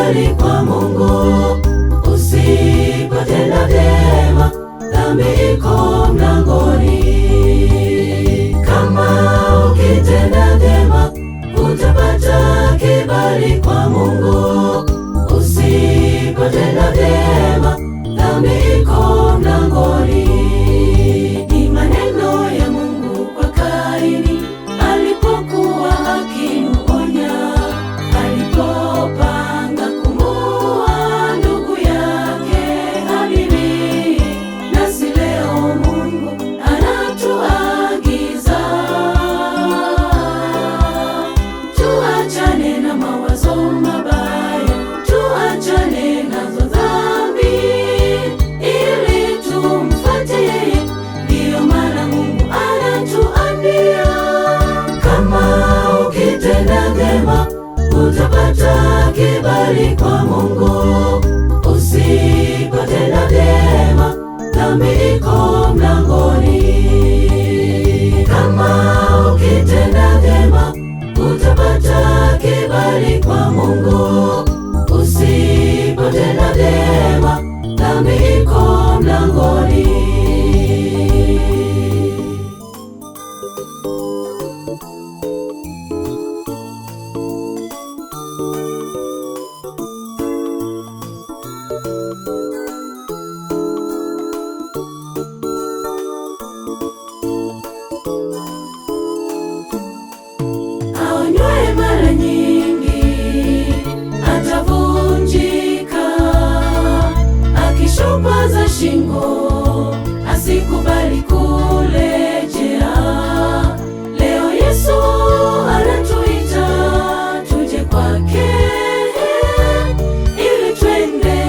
kibali kwa Mungu. Usipotenda vyema, dhambi iko mlangoni. Kama ukitenda vyema, utapata kibali kwa Mungu. Usipotenda vyema, dhambi iko mlangoni. Ni maneno ya Mungu kwa Kaini alipokuwa akimuonya, alipopanga kumuua ndugu yake Habili. Nasi leo Mungu anatuagiza tuachane na mawazo mabaya, tuachane nazo dhambi ili tumfuate yeye. Ndiyo maana Mungu anatuambia, kama ukitenda vyema, utapata kibali kwa Mungu. Usipotenda vyema, dhambi iko mlangoni. Kama ukitenda vyema, utapata kibali kwa Mungu. Usipotenda vyema, dhambi iko mlangoni. Aonywaye mara nyingi atavunjika, akishupaza shingo asikubali kurejea. Leo Yesu anatuita tuje kwake, ili twende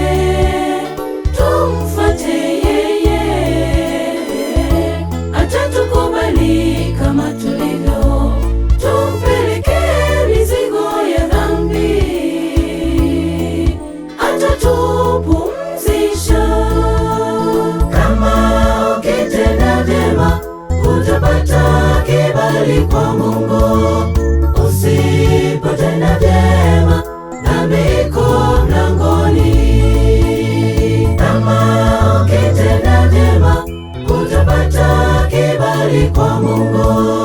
tumfuate yeye. Atatukubali kama tulivyo, tumpeleke mizigo ya dhambi, atatupumzisha. Kama ukitenda vyema, utapata kibali kwa Mungu. Usipotenda vyema, dhambi iko mlangoni. Kama ukitenda vyema, utapata kibali kwa Mungu.